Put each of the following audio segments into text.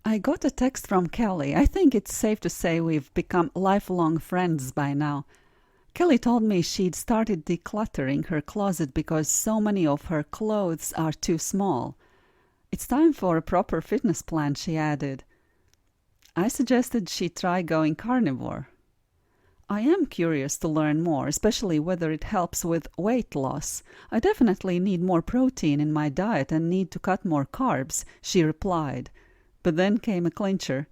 I got a text from Kelly. I think it's safe to say we've become lifelong friends by now. Kelly told me she'd started decluttering her closet because so many of her clothes are too small. It's time for a proper fitness plan, she added. I suggested she try going carnivore. I am curious to learn more, especially whether it helps with weight loss. I definitely need more protein in my diet and need to cut more carbs, she replied. But then came a clincher.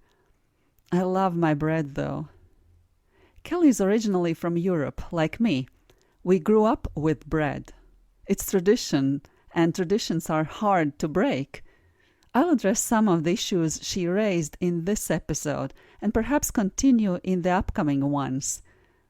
I love my bread, though. Kelly's originally from Europe, like me. We grew up with bread. It's tradition, and traditions are hard to break. I'll address some of the issues she raised in this episode, and perhaps continue in the upcoming ones.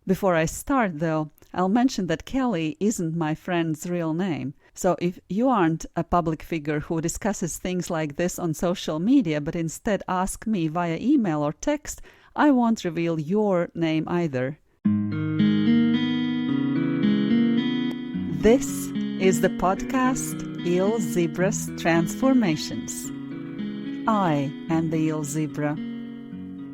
Before I start, though, I'll mention that Kelly isn't my friend's real name. So if you aren't a public figure who discusses things like this on social media, but instead ask me via email or text, I won't reveal your name either. This is the podcast Il Zebra's Transformations. I am the Il Zebra.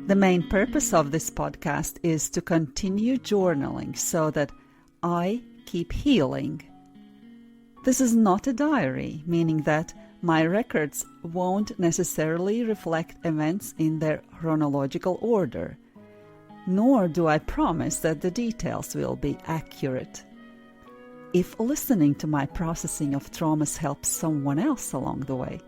The main purpose of this podcast is to continue journaling so that I keep healing. This is not a diary, meaning that my records won't necessarily reflect events in their chronological order, nor do I promise that the details will be accurate. If listening to my processing of traumas helps someone else along the way,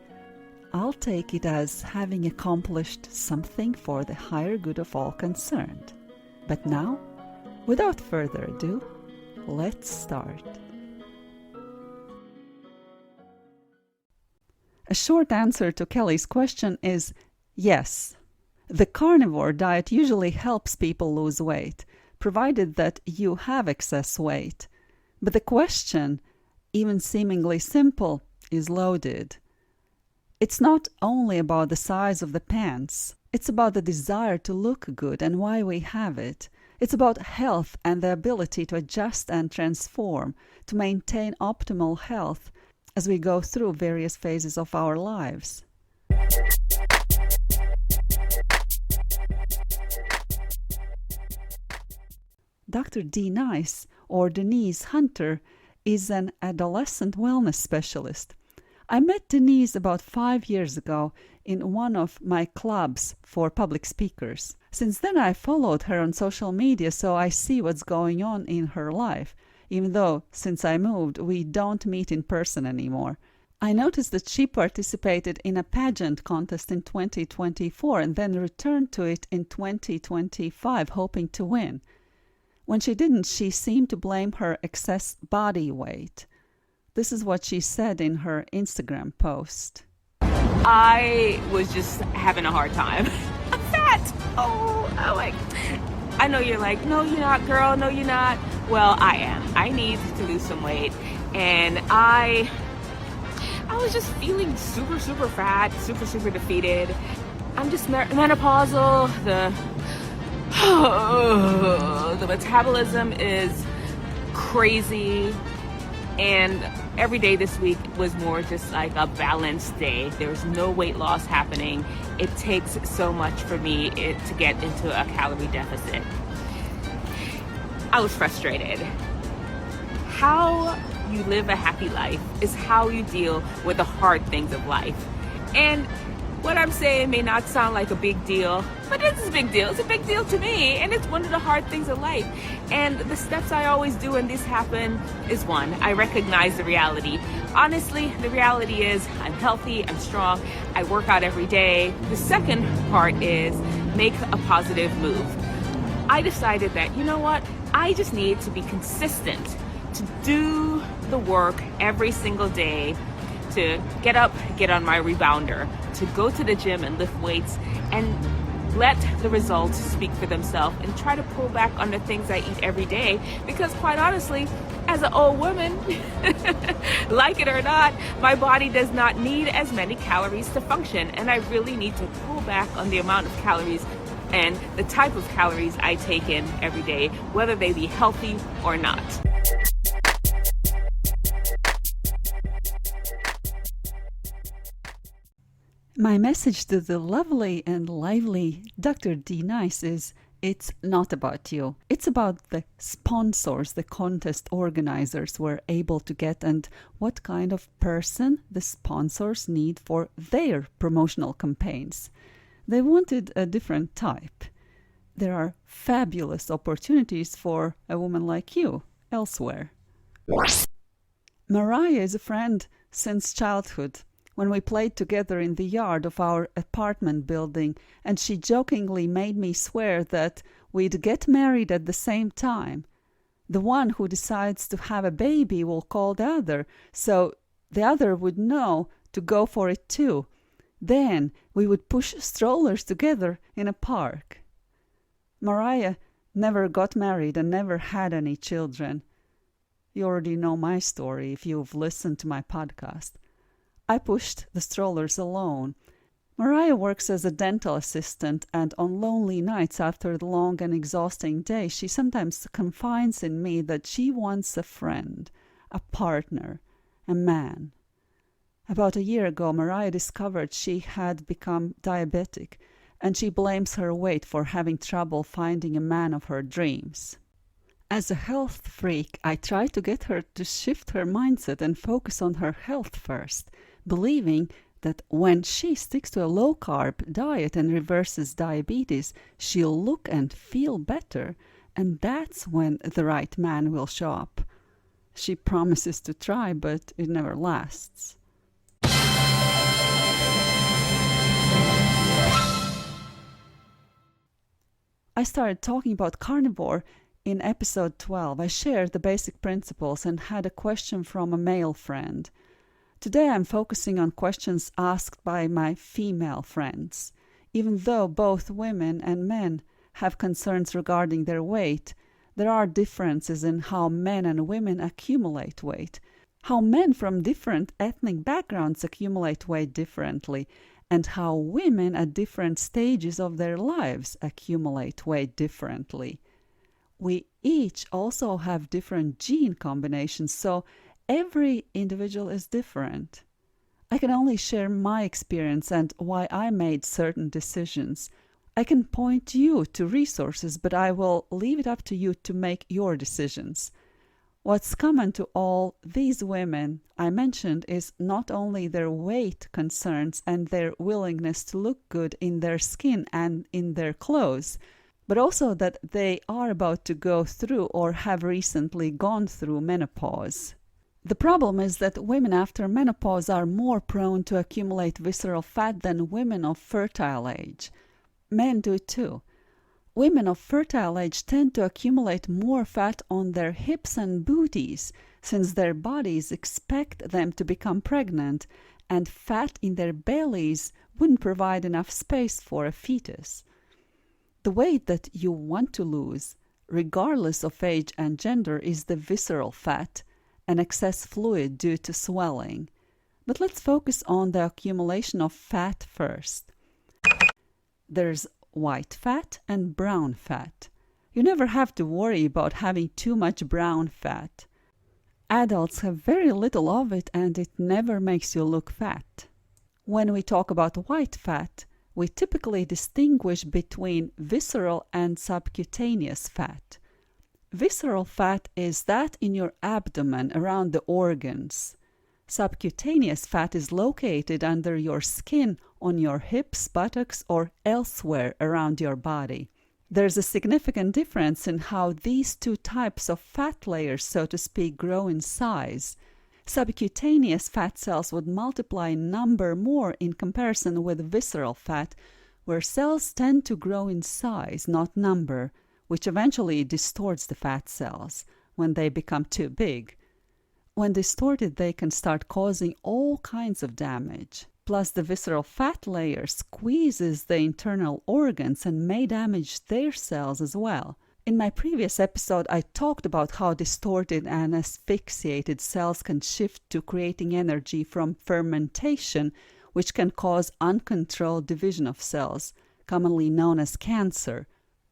I'll take it as having accomplished something for the higher good of all concerned. But now, without further ado, let's start. A short answer to Kelly's question is yes. The carnivore diet usually helps people lose weight, provided that you have excess weight. But the question, even seemingly simple, is loaded. It's not only about the size of the pants. It's about the desire to look good and why we have it. It's about health and the ability to adjust and transform, to maintain optimal health as we go through various phases of our lives. Dr. D. Nice, or Denise Hunter, is an adolescent wellness specialist. I met Denise about 5 years ago in one of my clubs for public speakers. Since then I followed her on social media, so I see what's going on in her life, even though since I moved we don't meet in person anymore. I noticed that she participated in a pageant contest in 2024 and then returned to it in 2025 hoping to win. When she didn't, she seemed to blame her excess body weight. This is what she said in her Instagram post. I was just having a hard time. I'm fat. I know you're like, no, you're not, girl. No, you're not. Well, I am. I need to lose some weight. And I was just feeling super, super fat, super, super defeated. I'm just menopausal. The metabolism is crazy. And every day this week was more just like a balanced day. There was no weight loss happening. It takes so much for me to get into a calorie deficit. I was frustrated. How you live a happy life is how you deal with the hard things of life. And what I'm saying may not sound like a big deal, but it's a big deal. It's a big deal to me, and it's one of the hard things of life. And the steps I always do when this happen is one, I recognize the reality. Honestly, the reality is I'm healthy, I'm strong, I work out every day. The second part is make a positive move. I decided that, you know what, I just need to be consistent, to do the work every single day, to get up, get on my rebounder, to go to the gym and lift weights and let the results speak for themselves and try to pull back on the things I eat every day. Because quite honestly, as an old woman, like it or not, my body does not need as many calories to function. And I really need to pull back on the amount of calories and the type of calories I take in every day, whether they be healthy or not. My message to the lovely and lively Dr. D. Nice is, it's not about you. It's about the sponsors the contest organizers were able to get and what kind of person the sponsors need for their promotional campaigns. They wanted a different type. There are fabulous opportunities for a woman like you elsewhere. Mariah is a friend since childhood, when we played together in the yard of our apartment building, and she jokingly made me swear that we'd get married at the same time. The one who decides to have a baby will call the other, so the other would know to go for it too. Then we would push strollers together in a park. Mariah never got married and never had any children. You already know my story if you've listened to my podcast. I pushed the strollers alone. Mariah works as a dental assistant, and on lonely nights after the long and exhausting day, she sometimes confides in me that she wants a friend, a partner, a man. About a year ago, Mariah discovered she had become diabetic, and she blames her weight for having trouble finding a man of her dreams. As a health freak, I try to get her to shift her mindset and focus on her health first, believing that when she sticks to a low-carb diet and reverses diabetes, she'll look and feel better, and that's when the right man will show up. She promises to try, but it never lasts. I started talking about carnivore in episode 12. I shared the basic principles and had a question from a male friend. Today I'm focusing on questions asked by my female friends. Even though both women and men have concerns regarding their weight, there are differences in how men and women accumulate weight, how men from different ethnic backgrounds accumulate weight differently, and how women at different stages of their lives accumulate weight differently. We each also have different gene combinations, so every individual is different. I can only share my experience and why I made certain decisions. I can point you to resources, but I will leave it up to you to make your decisions. What's common to all these women I mentioned is not only their weight concerns and their willingness to look good in their skin and in their clothes, but also that they are about to go through or have recently gone through menopause. The problem is that women after menopause are more prone to accumulate visceral fat than women of fertile age. Men do too. Women of fertile age tend to accumulate more fat on their hips and booties, since their bodies expect them to become pregnant, and fat in their bellies wouldn't provide enough space for a fetus. The weight that you want to lose, regardless of age and gender, is the visceral fat, an excess fluid due to swelling. But let's focus on the accumulation of fat first. There's white fat and brown fat. You never have to worry about having too much brown fat. Adults have very little of it and it never makes you look fat. When we talk about white fat, we typically distinguish between visceral and subcutaneous fat. Visceral fat is that in your abdomen around the organs. Subcutaneous fat is located under your skin, on your hips, buttocks, or elsewhere around your body. There's a significant difference in how these two types of fat layers, so to speak, grow in size. Subcutaneous fat cells would multiply in number more in comparison with visceral fat, where cells tend to grow in size, not number, which eventually distorts the fat cells when they become too big. When distorted, they can start causing all kinds of damage. Plus, the visceral fat layer squeezes the internal organs and may damage their cells as well. In my previous episode, I talked about how distorted and asphyxiated cells can shift to creating energy from fermentation, which can cause uncontrolled division of cells, commonly known as cancer.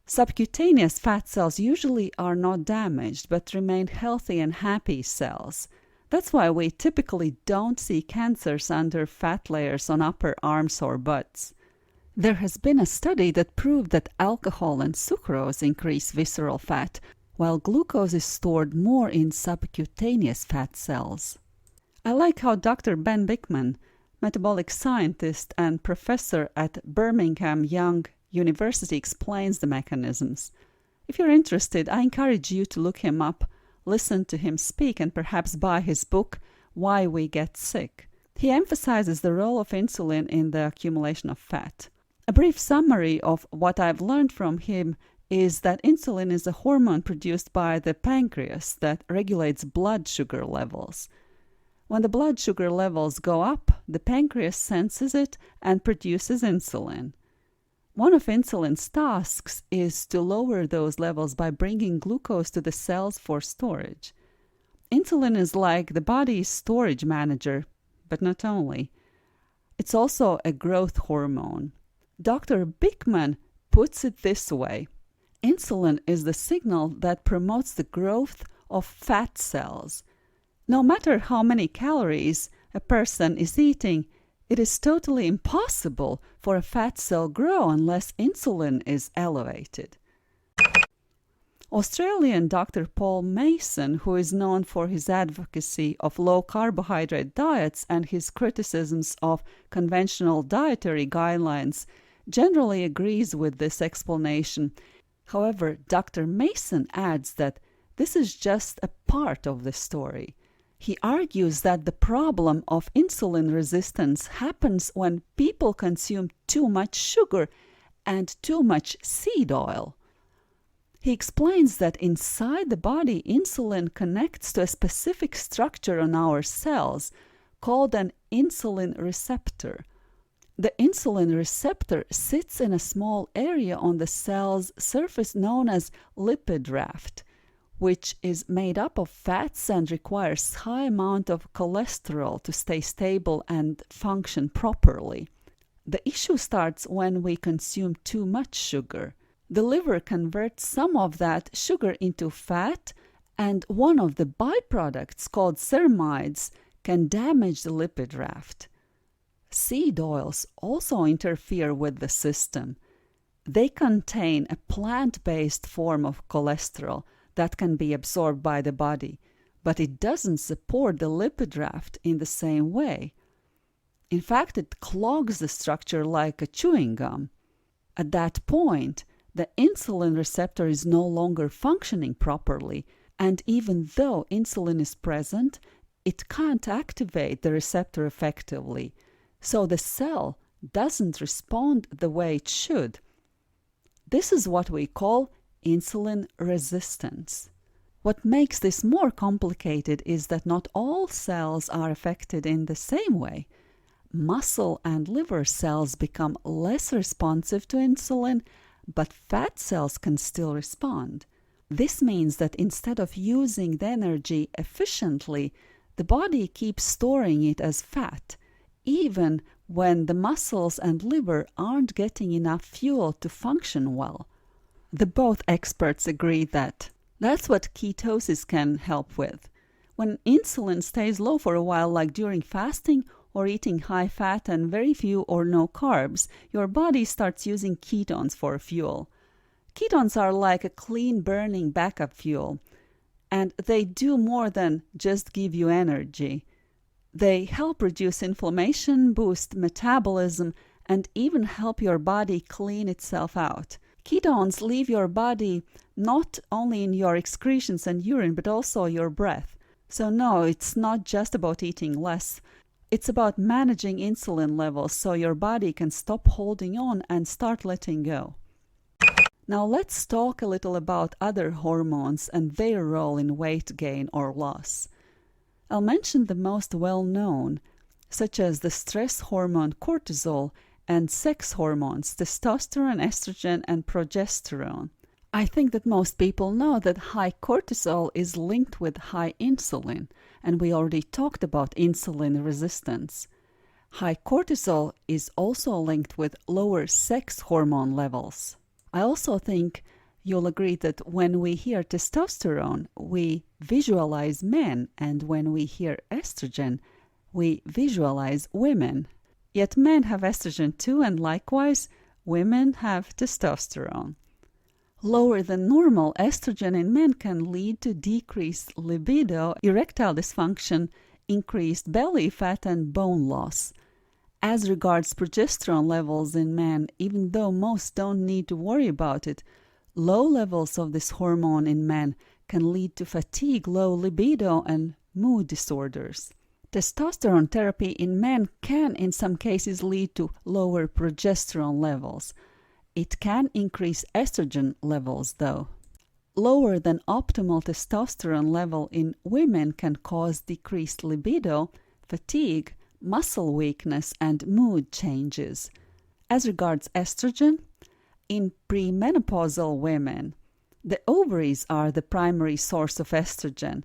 Subcutaneous fat cells usually are not damaged, but remain healthy and happy cells. That's why we typically don't see cancers under fat layers on upper arms or butts. There has been a study that proved that alcohol and sucrose increase visceral fat, while glucose is stored more in subcutaneous fat cells. I like how Dr. Ben Bikman, metabolic scientist and professor at Birmingham Young University, explains the mechanisms. If you're interested, I encourage you to look him up, listen to him speak, and perhaps buy his book, Why We Get Sick. He emphasizes the role of insulin in the accumulation of fat. A brief summary of what I've learned from him is that insulin is a hormone produced by the pancreas that regulates blood sugar levels. When the blood sugar levels go up, the pancreas senses it and produces insulin. One of insulin's tasks is to lower those levels by bringing glucose to the cells for storage. Insulin is like the body's storage manager, but not only. It's also a growth hormone. Dr. Bikman puts it this way: insulin is the signal that promotes the growth of fat cells. No matter how many calories a person is eating, it is totally impossible for a fat cell grow unless insulin is elevated. Australian Dr. Paul Mason, who is known for his advocacy of low-carbohydrate diets and his criticisms of conventional dietary guidelines, generally agrees with this explanation. However, Dr. Mason adds that this is just a part of the story. He argues that the problem of insulin resistance happens when people consume too much sugar and too much seed oil. He explains that inside the body, insulin connects to a specific structure on our cells called an insulin receptor. The insulin receptor sits in a small area on the cell's surface known as lipid raft, which is made up of fats and requires high amount of cholesterol to stay stable and function properly. The issue starts when we consume too much sugar. The liver converts some of that sugar into fat, and one of the byproducts, called ceramides, can damage the lipid raft. Seed oils also interfere with the system. They contain a plant-based form of cholesterol that can be absorbed by the body, but it doesn't support the lipid raft in the same way. In fact, it clogs the structure like a chewing gum. At that point, the insulin receptor is no longer functioning properly, and even though insulin is present, it can't activate the receptor effectively, so the cell doesn't respond the way it should. This is what we call insulin resistance. What makes this more complicated is that not all cells are affected in the same way. Muscle and liver cells become less responsive to insulin, but fat cells can still respond. This means that instead of using the energy efficiently, the body keeps storing it as fat, even when the muscles and liver aren't getting enough fuel to function well. Both experts agree that that's what ketosis can help with. When insulin stays low for a while, like during fasting or eating high fat and very few or no carbs, your body starts using ketones for fuel. Ketones are like a clean burning backup fuel, and they do more than just give you energy. They help reduce inflammation, boost metabolism, and even help your body clean itself out. Ketones leave your body not only in your excretions and urine, but also your breath. So no, it's not just about eating less. It's about managing insulin levels so your body can stop holding on and start letting go. Now let's talk a little about other hormones and their role in weight gain or loss. I'll mention the most well-known, such as the stress hormone cortisol and sex hormones testosterone, estrogen, and progesterone. I think that most people know that high cortisol is linked with high insulin, and we already talked about insulin resistance. High cortisol is also linked with lower sex hormone levels. I also think you'll agree that when we hear testosterone, we visualize men, and when we hear estrogen, we visualize women. Yet men have estrogen too, and likewise, women have testosterone. Lower than normal estrogen in men can lead to decreased libido, erectile dysfunction, increased belly fat, and bone loss. As regards progesterone levels in men, even though most don't need to worry about it, low levels of this hormone in men can lead to fatigue, low libido, and mood disorders. Testosterone therapy in men can in some cases lead to lower progesterone levels. It can increase estrogen levels though. Lower than optimal testosterone level in women can cause decreased libido, fatigue, muscle weakness, and mood changes. As regards estrogen, in premenopausal women, the ovaries are the primary source of estrogen,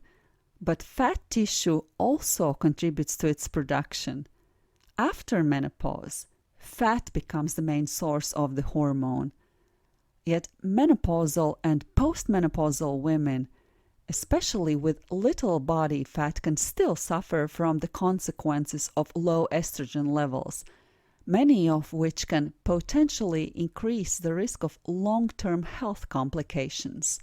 but fat tissue also contributes to its production. After menopause, fat becomes the main source of the hormone. Yet menopausal and postmenopausal women, especially with little body fat, can still suffer from the consequences of low estrogen levels, many of which can potentially increase the risk of long-term health complications.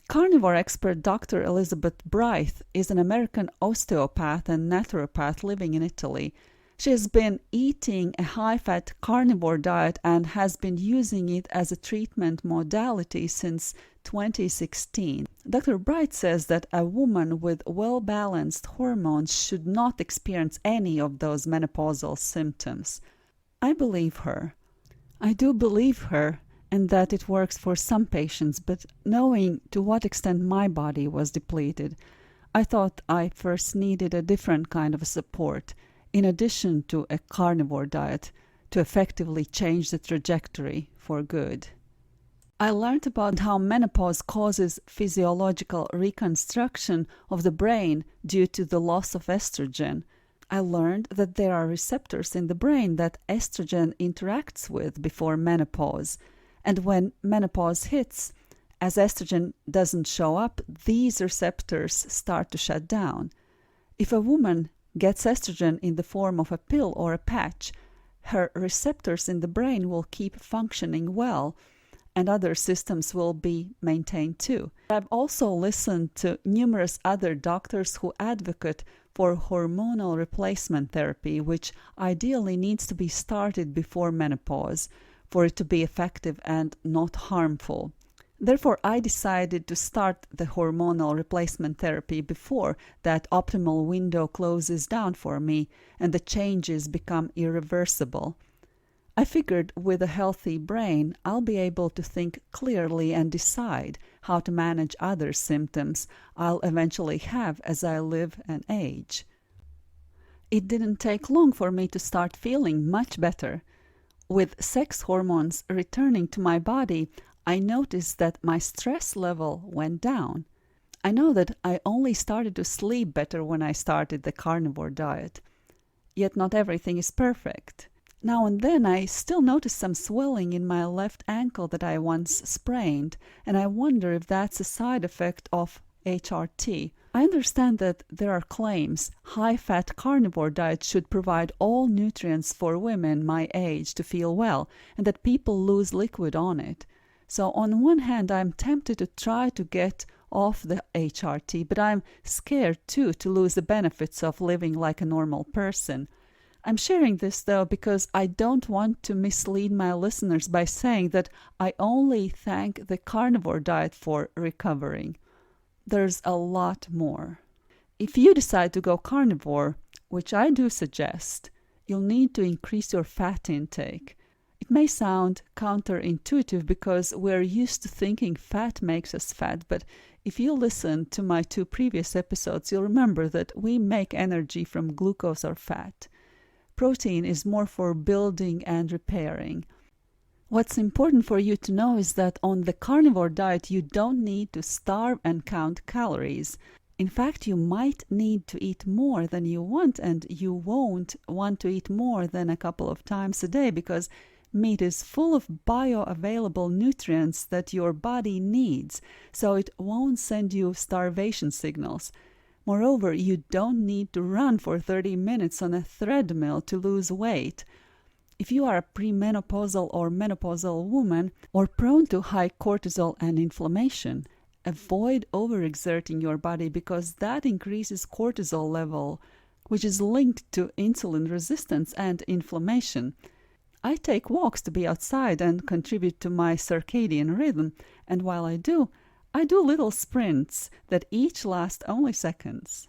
Carnivore expert Dr. Elizabeth Bryth is an American osteopath and naturopath living in Italy. She has been eating a high-fat carnivore diet and has been using it as a treatment modality since 2016. Dr. Bright says that a woman with well-balanced hormones should not experience any of those menopausal symptoms. I believe her. I do believe her, and that it works for some patients, but knowing to what extent my body was depleted, I thought I first needed a different kind of support, in addition to a carnivore diet, to effectively change the trajectory for good. I learned about how menopause causes physiological reconstruction of the brain due to the loss of estrogen. I learned that there are receptors in the brain that estrogen interacts with before menopause, and when menopause hits, as estrogen doesn't show up, these receptors start to shut down. If a woman gets estrogen in the form of a pill or a patch, her receptors in the brain will keep functioning well, and other systems will be maintained too. I've also listened to numerous other doctors who advocate for hormonal replacement therapy, which ideally needs to be started before menopause for it to be effective and not harmful. Therefore, I decided to start the hormonal replacement therapy before that optimal window closes down for me and the changes become irreversible. I figured with a healthy brain, I'll be able to think clearly and decide how to manage other symptoms I'll eventually have as I live and age. It didn't take long for me to start feeling much better. With sex hormones returning to my body, I noticed that my stress level went down. I know that I only started to sleep better when I started the carnivore diet. Yet not everything is perfect. Now and then I still notice some swelling in my left ankle that I once sprained, and I wonder if that's a side effect of HRT. I understand that there are claims high-fat carnivore diet should provide all nutrients for women my age to feel well, and that people lose liquid on it. So on one hand, I'm tempted to try to get off the HRT, but I'm scared too to lose the benefits of living like a normal person. I'm sharing this though because I don't want to mislead my listeners by saying that I only thank the carnivore diet for recovering. There's a lot more. If you decide to go carnivore, which I do suggest, you'll need to increase your fat intake. It may sound counterintuitive because we're used to thinking fat makes us fat, but if you listen to my 2 previous episodes, you'll remember that we make energy from glucose or fat. Protein is more for building and repairing. What's important for you to know is that on the carnivore diet, you don't need to starve and count calories. In fact, you might need to eat more than you want, and you won't want to eat more than a couple of times a day because Meat is full of bioavailable nutrients that your body needs, so it won't send you starvation signals. Moreover, you don't need to run for 30 minutes on a treadmill to lose weight. If you are a premenopausal or menopausal woman or prone to high cortisol and inflammation, avoid overexerting your body because that increases cortisol level, which is linked to insulin resistance and inflammation. I take walks to be outside and contribute to my circadian rhythm, and while I do little sprints that each last only seconds.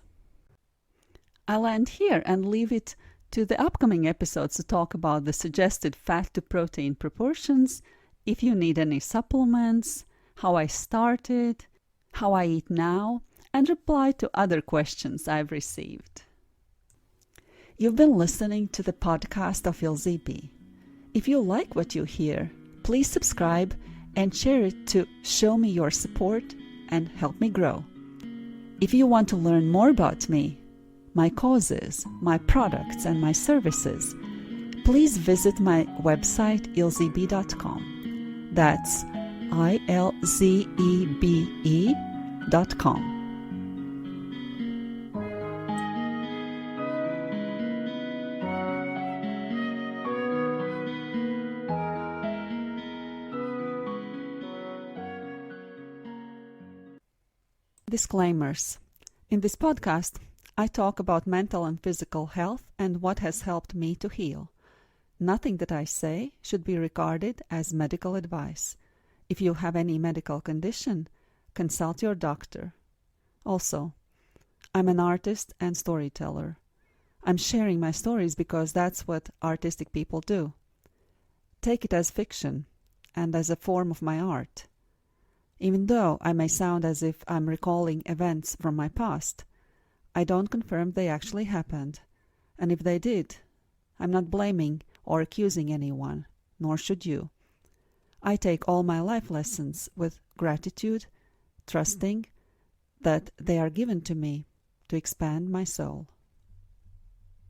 I'll end here and leave it to the upcoming episodes to talk about the suggested fat to protein proportions, if you need any supplements, how I started, how I eat now, and reply to other questions I've received. You've been listening to the podcast of LZB. If you like what you hear, please subscribe and share it to show me your support and help me grow. If you want to learn more about me, my causes, my products, and my services, please visit my website ilzebe.com. That's ILZEBE.com. Disclaimers. In this podcast, I talk about mental and physical health and what has helped me to heal. Nothing that I say should be regarded as medical advice. If you have any medical condition, consult your doctor. Also, I'm an artist and storyteller. I'm sharing my stories because that's what artistic people do. Take it as fiction and as a form of my art. Even though I may sound as if I'm recalling events from my past, I don't confirm they actually happened. And if they did, I'm not blaming or accusing anyone, nor should you. I take all my life lessons with gratitude, trusting that they are given to me to expand my soul.